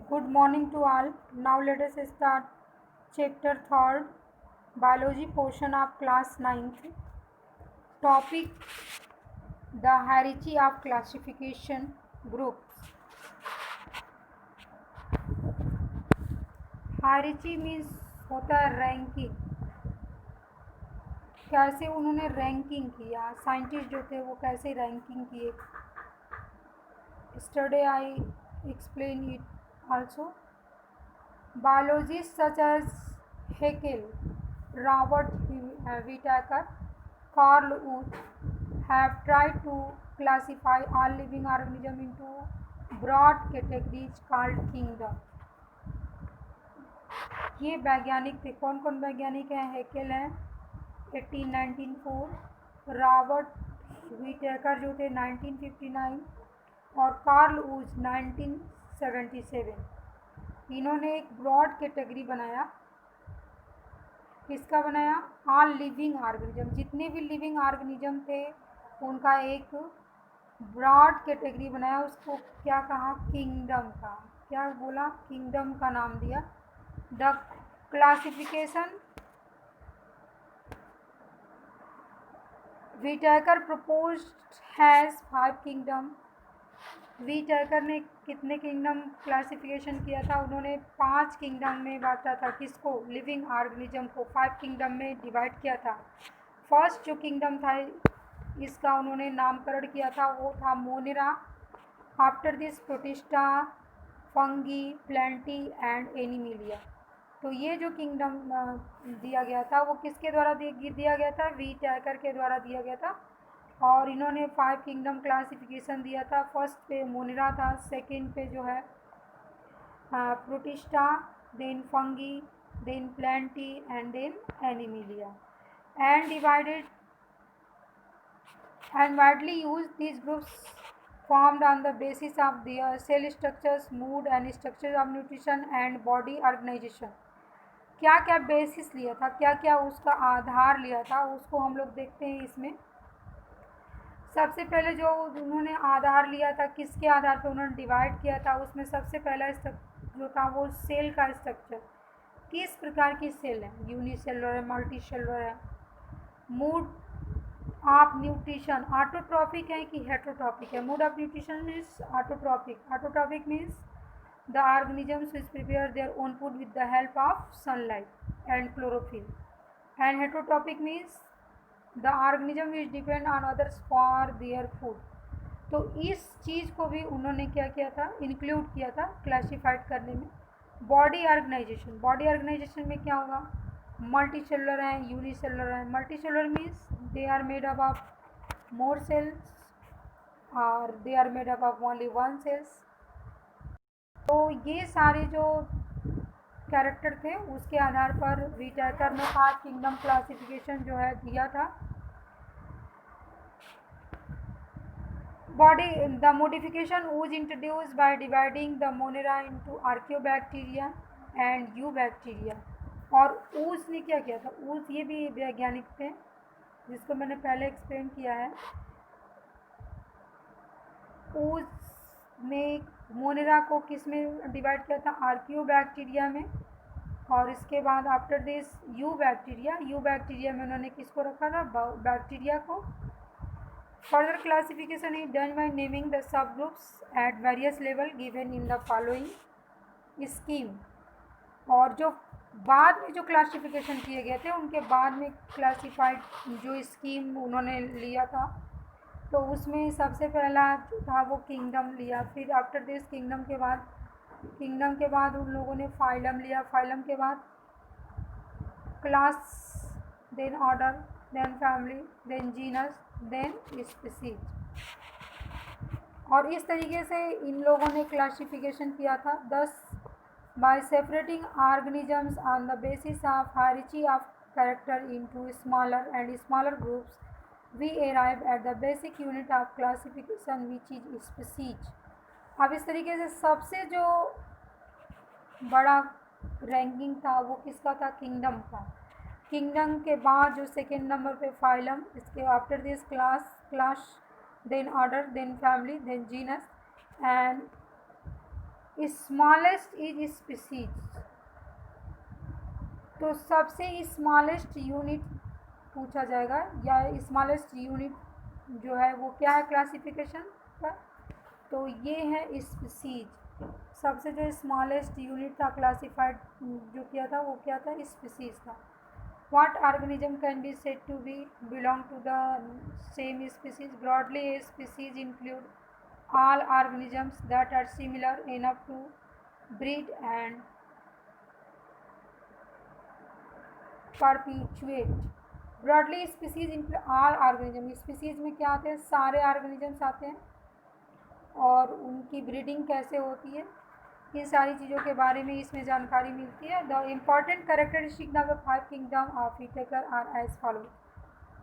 Good morning to all. Now let us start chapter 3rd, biology portion of class 9th. Topic: the hierarchy of classification groups. Hierarchy means होता है ranking. कैसे उन्होंने ranking किया, scientist जो थे वो कैसे रैंकिंग किए. Yesterday I explained it also. Biologists such as Haeckel, Robert Whittaker, Carl Wood have tried to classify all living organisms into broad categories called kingdom. ये वैज्ञानिक थे. कौन कौन वैज्ञानिक हैं? हेकेल हैं 1894, रॉबर्ट व्हिटेकर जो थे 1959 और कार्ल वूज 1977. इन्होंने एक ब्रॉड कैटेगरी बनाया. किसका बनाया? All living organism. जितने भी लिविंग ऑर्गेनिज्म थे उनका एक ब्रॉड कैटेगरी बनाया. उसको क्या कहा? किंगडम का. क्या बोला? किंगडम का नाम दिया. The classification Whittaker proposed has 5 kingdom. Whittaker ने कितने किंगडम क्लासिफिकेशन किया था? उन्होंने 5 किंगडम में बांटा था. किसको? लिविंग ऑर्गेनिज्म को 5 किंगडम में डिवाइड किया था. फर्स्ट जो किंगडम था इसका उन्होंने नामकरण किया था वो था Monera. After this protista, fungi, plenty and Animalia. तो ये जो किंगडम दिया गया था वो किसके द्वारा दिया गया था? व्हिटेकर के द्वारा दिया गया था. और इन्होंने 5 किंगडम क्लासिफिकेशन दिया था. फर्स्ट पे मोनेरा था, सेकंड पे जो है Protista, then Fungi, then Plantae and then Animalia. And divided and widely used. These groups formed on the basis of their cell structures, mood and structures of nutrition and body organization. क्या क्या basis लिया था, क्या क्या उसका आधार लिया था, उसको हम लोग देखते हैं इसमें. सबसे पहले जो उन्होंने आधार लिया था, किसके आधार पर उन्होंने डिवाइड किया था, उसमें सबसे पहला जो था वो सेल का स्ट्रक्चर. किस प्रकार की सेल है? यूनिसेलुलर है, मल्टी सेलुलर है. मूड ऑफ न्यूट्रिशन ऑटोट्रॉपिक है कि हेटरोट्रॉपिक है? Mood off nutrition is autotrophic. Autotrophic means the organisms which prepare their own food with the help of sunlight and chlorophyll. And heterotrophic means the organism which depend on others for their food. तो इस चीज़ को भी उन्होंने क्या किया था? Include किया था क्लासीफाइड करने में. Body organisation. बॉडी ऑर्गेनाइजेशन में क्या होगा? मल्टी सेलुलर है, यूनिसेलुलर है. Multi cellular means they are made up of more cells or they are made up of only one cells. तो ये सारे जो कैरेक्टर थे उसके आधार पर व्हिटेकर ने 5 किंगडम क्लासिफिकेशन जो है दिया था. Body the modification was introduced by dividing the monera into archaeobacteria and eubacteria. और ऊज ने क्या किया था? ऊज ये भी वैज्ञानिक थे जिसको मैंने पहले एक्सप्लेन किया है. उसने मोनेरा को किस में डिवाइड किया था? आर्कियोबैक्टीरिया में. और इसके बाद आफ्टर दिस यू बैक्टीरिया में उन्होंने किसको रखा था? बैक्टीरिया को. Further classification is done by naming the sub groups at various level given in the following scheme. और जो बाद में जो क्लासिफिकेशन किए गए थे उनके बाद में क्लासिफाइड जो स्कीम उन्होंने लिया था तो उसमें सबसे पहला जो था वो किंगडम लिया. फिर आफ्टर दिस किंगडम के बाद उन लोगों ने फाइलम लिया. फाइलम के बाद class, then order, then family, then genus, then species. और इस तरीके से इन लोगों ने क्लासिफिकेशन किया था. 10 by separating organisms on the basis of hierarchy of character into smaller and smaller groups, we arrive at the basic unit of classification which is species. अब इस तरीके से सबसे जो बड़ा रैंकिंग था वो किसका था? किंगडम का. किंगडम के बाद जो सेकेंड नंबर पे फाइलम, इसके after this class, then order, then family, then genus and smallest is species, तो सबसे स्मॉलेस्ट यूनिट पूछा जाएगा, या स्मॉलेस्ट यूनिट जो है वो क्या है क्लासिफिकेशन का, तो ये है स्पीसीज। सबसे जो स्मॉलेस्ट यूनिट था क्लासिफाइड जो किया था वो क्या था, स्पीसीज था। What organism can be said to be belong to the same species? Broadly a species include all organisms that are similar enough to breed and perpetuate. Broadly species include all organism, species में क्या आते हैं, सारे organisms आते हैं, और उनकी breeding कैसे होती है, इन सारी चीज़ों के बारे में इसमें जानकारी मिलती है। The important characteristic of the 5 kingdom of Whittaker are as follow.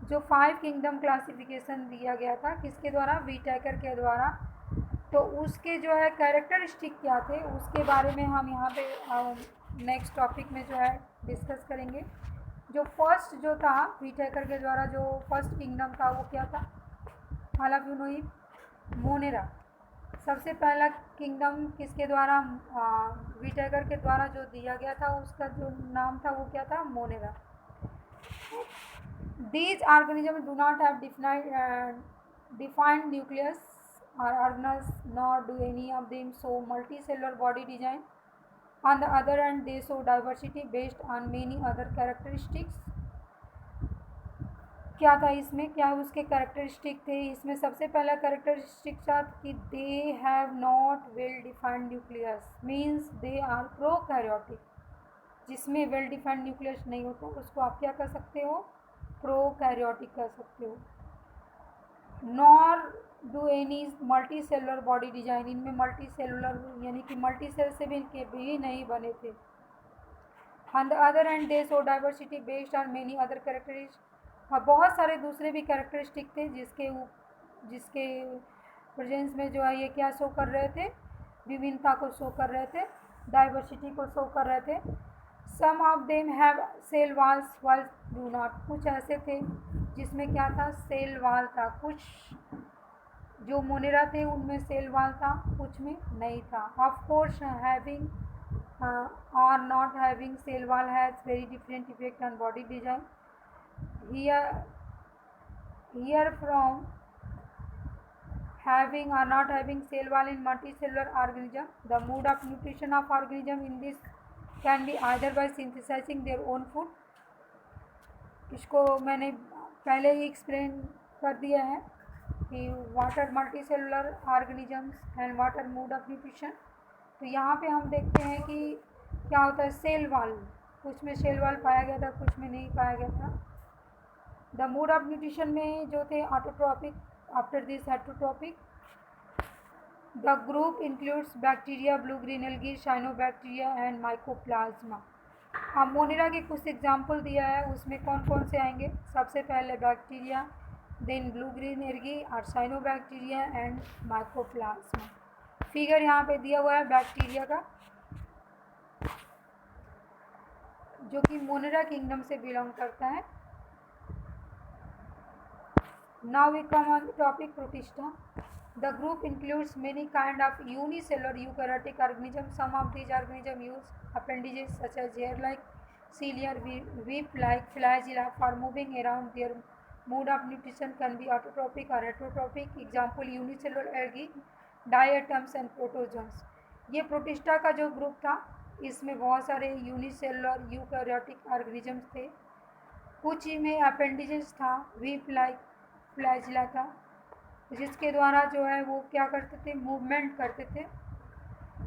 जो 5 किंगडम क्लासिफिकेशन दिया गया था किसके द्वारा, व्हिटेकर के द्वारा, तो उसके जो है कैरेक्टरिस्टिक क्या थे उसके बारे में हम यहाँ पे नेक्स्ट टॉपिक में जो है डिस्कस करेंगे। जो फर्स्ट जो था व्हिटेकर के द्वारा जो फर्स्ट किंगडम था वो क्या था, all of you know he, Monera. सबसे पहला किंगडम किसके द्वारा, व्हिटेकर के द्वारा जो दिया गया था उसका जो नाम था वो क्या था, Monera. These organisms do not have defined nucleus or organelles, nor do any of them show multicellular body design. On the other hand, they show diversity based on many other characteristics. क्या था इसमें, क्या उसके characteristic थे, इसमें सबसे पहला characteristic था कि they have not well defined nucleus, means they are prokaryotic. जिसमें वेल डिफाइंड न्यूक्लियस नहीं होता उसको आप क्या कर सकते हो, प्रोकैरियोटिक कर सकते हो। Nor do any multi cellular body design, इनमें मल्टी सेलुलर यानी कि मल्टी सेल से भी नहीं बने थे। On the other hand they show diversity based on many other characteristic, और बहुत सारे दूसरे भी कैरेक्टरिस्टिक थे जिसके प्रेजेंस में जो है ये क्या शो कर रहे थे, विभिन्नता को शो कर रहे थे, डाइवर्सिटी को शो कर रहे थे। Some of them have cell walls wall do not, कुछ ऐसे थे जिसमें क्या था, सेल वाल था। कुछ जो मोनेरा थे उनमें सेल वाल था, कुछ में नहीं था। ऑफ कोर्स हैविंग और not having cell wall has very different effect on body design. Here from having or not having cell wall in multicellular organism, the mode of nutrition of organism in this can be either by synthesizing their own food, इसको मैंने पहले ही explain कर दिया है कि water multicellular organisms and water mode of nutrition. तो यहाँ पे हम देखते हैं कि क्या होता है, सेल वाल, कुछ में सेल वाल पाया गया था, कुछ में नहीं पाया गया था। द मोड ऑफ न्यूट्रिशन में जो थे autotrophic, after this heterotrophic. The group includes bacteria, blue green algae, cyanobacteria and mycoplasma. अब मोनेरा के कुछ एग्जाम्पल दिया है, उसमें कौन कौन से आएंगे, सबसे पहले bacteria, then blue green algae और साइनोबैक्टीरिया एंड माइकोप्लाज्मा। फिगर यहाँ पे दिया हुआ है बैक्टीरिया का, जो कि मोनेरा किंगडम से बिलोंग करता है। Now we come on the topic Protista. The group includes many kind of unicellular eukaryotic organisms. Some of these organisms use appendages such as hair-like, cilia, whip-like flagella for moving around. Their mode of nutrition can be autotrophic or heterotrophic. Example unicellular algae, diatoms and protozoans. ये protista का जो group था इसमें बहुत सारे unicellular eukaryotic organisms थे। कुछ में अपेंडिजेस था, व्हीप-लाइक फ्लैजिला था, जिसके द्वारा जो है वो क्या करते थे, मूवमेंट करते थे।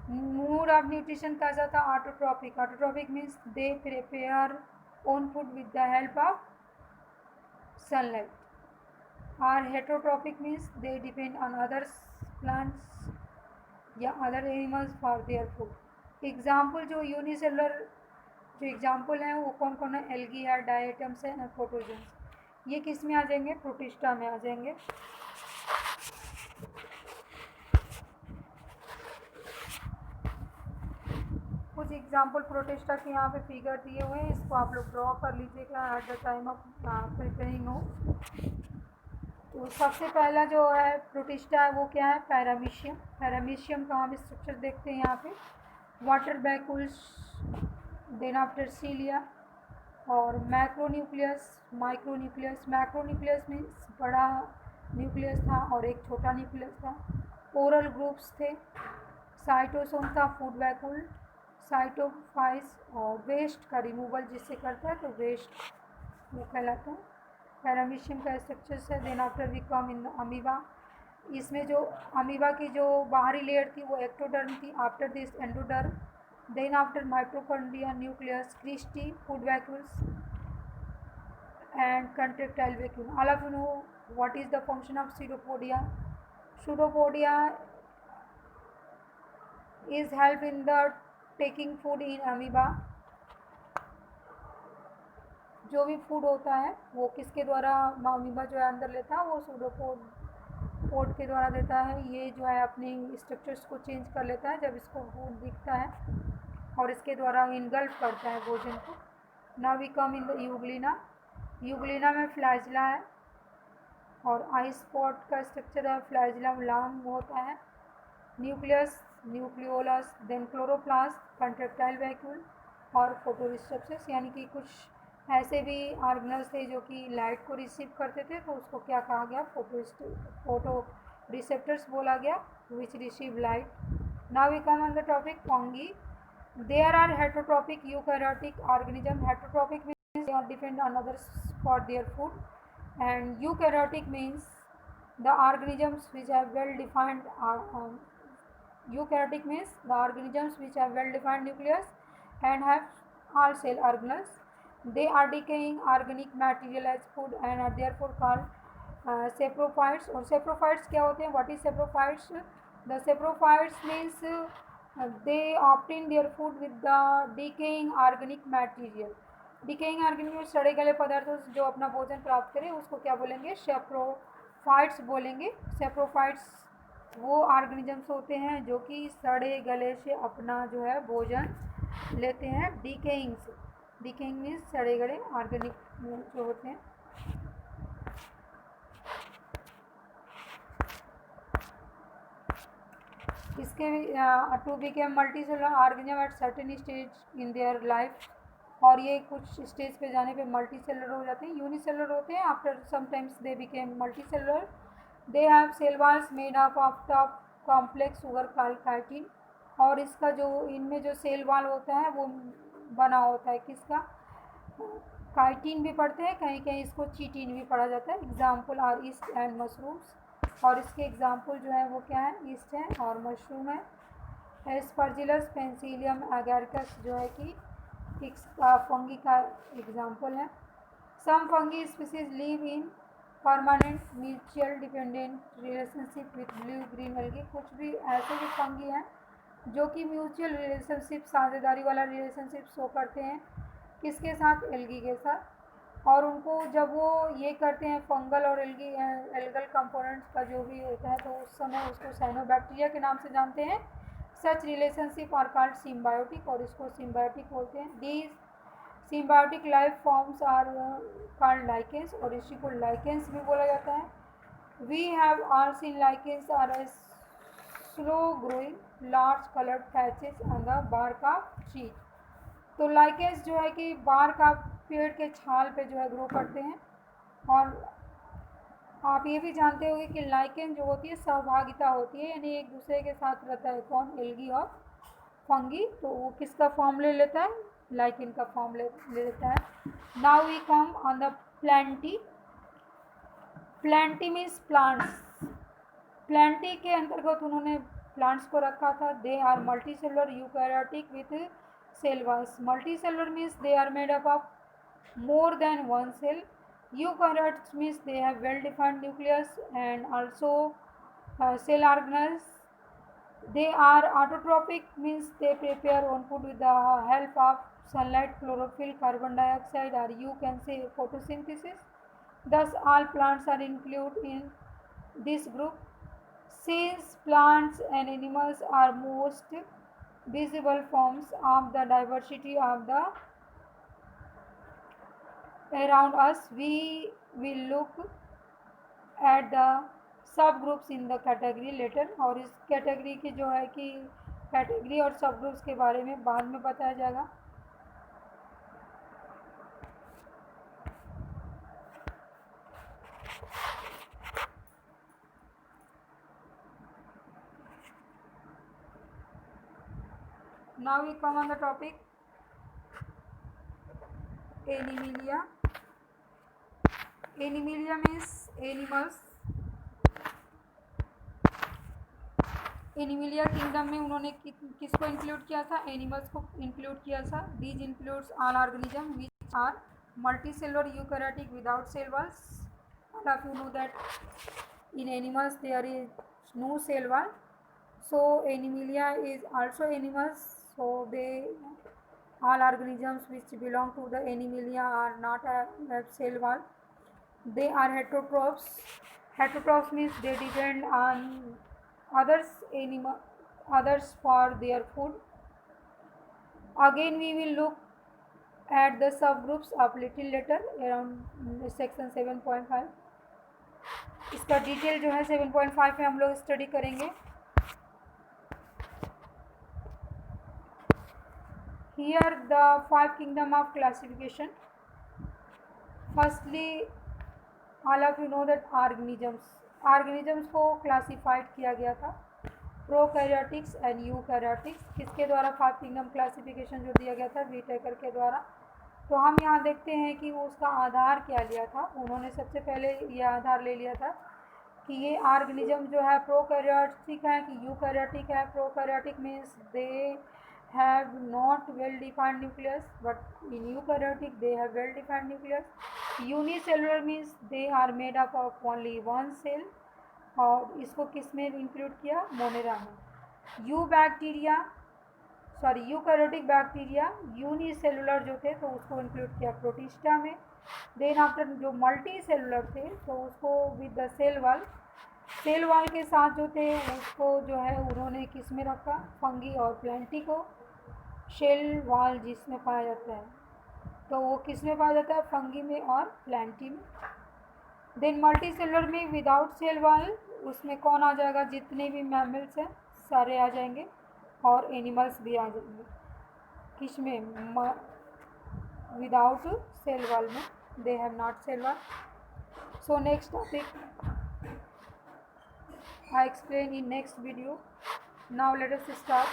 मोड ऑफ न्यूट्रिशन कैसा था, autotrophic. Autotrophic means they prepare own food with the help of sunlight. और heterotrophic means they depend on others plants या other animals for their food. Example जो यूनिसेलुलर जो एग्जाम्पल हैं वो कौन कौन है, एल्गी है, डायटम्स है और प्रोटोजन्स। ये किस में आ जाएंगे, प्रोटिस्टा में आ जाएंगे। कुछ एग्जाम्पल प्रोटिस्टा के यहाँ पे फिगर दिए हुए हैं, इसको आप लोग ड्रॉ कर लीजिएगा at the time of preparing notes. तो सबसे पहला जो है प्रोटिस्टा है वो क्या है, पैरामीशियम। पैरामीशियम का हम स्ट्रक्चर देखते हैं यहाँ पे, वाटर वैक्यूल्स, देन आफ्टर सीलिया, और मैक्रोन्यूक्लियस, माइक्रोन्यूक्लियस। मैक्रोन्यूक्लियस मीन्स बड़ा न्यूक्लियस था और एक छोटा न्यूक्लियस था। ओरल ग्रुप्स थे, साइटोसोम था, फूड वैक्यूल, साइटोफाइस, और वेस्ट का रिमूवल जिससे करता है तो वेस्ट वो कहलाता है। पैरामीशियम का स्ट्रक्चर है। Then after we come in amoeba. इसमें जो अमीबा की जो बाहरी लेयर थी वो एक्टोडर्म थी, after this endoderm, then after mitochondria, nucleus, cristae, food vacuoles and contractile vacuum. All of you know what is the function of pseudopodia. Pseudopodia is help in the taking food in amoeba. जो भी food होता है वो किसके द्वारा amoeba जो है अंदर लेता है, वो सूडोपोड के द्वारा देता है। ये जो है अपनी स्ट्रक्चर्स को चेंज कर लेता है जब इसको फूड दिखता है और इसके द्वारा इनगल्फ करता है भोजन को। Now we come in the euglena. Euglena में फ्लैजिला है और आई स्पॉट का स्ट्रक्चर है, फ्लैजिला लॉन्ग होता है, nucleus, nucleolus, then chloroplast, contractile vacuole और फोटोरिसेप्टर्स, यानी कि कुछ ऐसे भी ऑर्गेनल्स थे जो कि लाइट को रिसीव करते थे तो उसको क्या कहा गया, फोटो रिसेप्टर्स बोला गया, which receive light. Now we come on the topic fungi. There are heterotrophic eukaryotic organism. Heterotrophic means they are depend on others for their food, and eukaryotic means the organisms which have well defined eukaryotic means the organisms which have well defined nucleus and have all cell organelles. They are decaying organic material as food and are therefore called saprophytes. और saprophytes क्या होते हैं, what is saprophytes? The saprophytes means they obtain their food with the decaying organic material. Decaying organism, सड़े गले पदार्थों से जो अपना भोजन प्राप्त करें उसको क्या बोलेंगे, सेप्रोफाइट्स बोलेंगे। सेप्रोफाइट्स वो ऑर्गेनिजम्स होते हैं जो कि सड़े गले से अपना जो है भोजन लेते हैं डिकेइंग से। डिकेइंग मीन्स सड़े गले ऑर्गेनिक जो होते हैं। इसके to became multi cellular organism at certain stage in their life, और ये कुछ स्टेज पे जाने पे मल्टी सेलुलर हो जाते हैं, यूनिसेलुलर होते हैं। After sometimes they became multi cellular. They have cell walls made up of tough complex sugar chitin, और इसका जो इनमें जो सेल वॉल होता है वो बना होता है किसका, काइटिन भी पढ़ते हैं, कहीं कहीं इसको चीटिन भी पढ़ा जाता है। Example are yeast and mushrooms, और इसके एग्जाम्पल जो है वो क्या है, ईस्ट है और मशरूम है। एस्परजिलस, पेंसिलियम एगारिकस जो है कि फंगी का एग्जाम्पल है। Some fungi species live in permanent mutual dependent relationship with blue green algae. कुछ भी ऐसे भी फंगी हैं जो कि म्यूचुअल रिलेशनशिप, साझेदारी वाला रिलेशनशिप शो करते हैं किसके साथ, एल्गी के साथ। और उनको जब वो ये करते हैं फंगल और एल्गल कंपोनेंट्स का जो भी होता है तो उस समय उसको साइनोबैक्टीरिया के नाम से जानते हैं। Such relationship are called symbiotic, और इसको सिम्बायोटिक बोलते हैं। These symbiotic life forms are called lichens, और इसी को लाइकेंस भी बोला जाता है। We have all seen lichens are a slow growing large coloured patches on the bark of tree. तो लाइकेंस जो है कि बार्क ऑफ पेड़ के छाल पे जो है ग्रो करते हैं। और आप ये भी जानते होंगे कि लाइकेन जो होती है सहभागिता होती है, यानी एक दूसरे के साथ रहता है कौन, एल्गी और फंगी, तो वो किसका फॉर्म ले लेता है, लाइकेन का फॉर्म ले लेता है। Now we come on the plantae. Plantae means plants. Plantae के अंतर्गत उन्होंने प्लांट्स को रखा था। They are multi cellular eukaryotic with cell walls. Multi cellular means they are made up of more than one cell. Eukaryotes means they have well defined nucleus and also cell organelles. They are autotrophic means they prepare own food with the help of sunlight, chlorophyll, carbon dioxide, or you can say photosynthesis. Thus all plants are included in this group. Since plants and animals are most visible forms of the diversity of the around us, we will look at the sub groups in the category later, और इस category की जो है कि category और सब groups के बारे में बाद में बताया जाएगा. Now we come on the topic Animalia. Animalia means animals. Animalia kingdom में उन्होंने किसको इंक्लूड किया था? एनिमल्स को इंक्लूड किया था. These includes all organism which are multicellular eukaryotic without cell walls. All of you know that in animals there is no cell wall. So Animalia is also animals. So they all organisms which belong to the Animalia are not have cell wall. They are heterotrophs. Heterotrophs means they depend on others for their food. Again we will look at the subgroups of little later around section 7.5. इसका detail जो है 7.5 में हम लोग study करेंगे. Here the 5 kingdom of classification. Firstly, all of you know that organisms को classified किया गया था प्रोकैरियोटिक्स एंड यूकैरियोटिक्स. किसके द्वारा 5 किंगडम क्लासिफिकेशन जो दिया गया था? व्हिटेकर के द्वारा. तो हम यहाँ देखते हैं कि वो उसका आधार क्या लिया था. उन्होंने सबसे पहले ये आधार ले लिया था कि ये ऑर्गेनिज्म जो है प्रोकैरियोटिक है कि यूकैरियोटिक है. Prokaryotic means they have not well defined nucleus, but in eukaryotic they have well defined nucleus. Unicellular means they are made up of only one cell, और इसको किस में इंक्लूड किया? मोनेरा में. यूकैरियोटिक बैक्टीरिया यूनिसेलुलर जो थे तो उसको इंक्लूड किया प्रोटिस्टा में. देन आफ्टर जो मल्टी सेलुलर थे तो उसको विद द सेल वाल के साथ जो थे उसको जो है उन्होंने किस में रखा? फंगी और प्लांटी को. शेल वाल जिसमें पाया जाता है तो वो किस में पाया जाता है? फंगी में और प्लांटी में. देन मल्टी सेलुलर में विदाउट सेल वाल, उसमें कौन आ जाएगा? जितने भी मैमल्स हैं सारे आ जाएंगे और एनिमल्स भी आ जाएंगे. किस में? विदाउट सेल वाल में. दे have not cell wall. So next topic I explain in next video. Now let us start.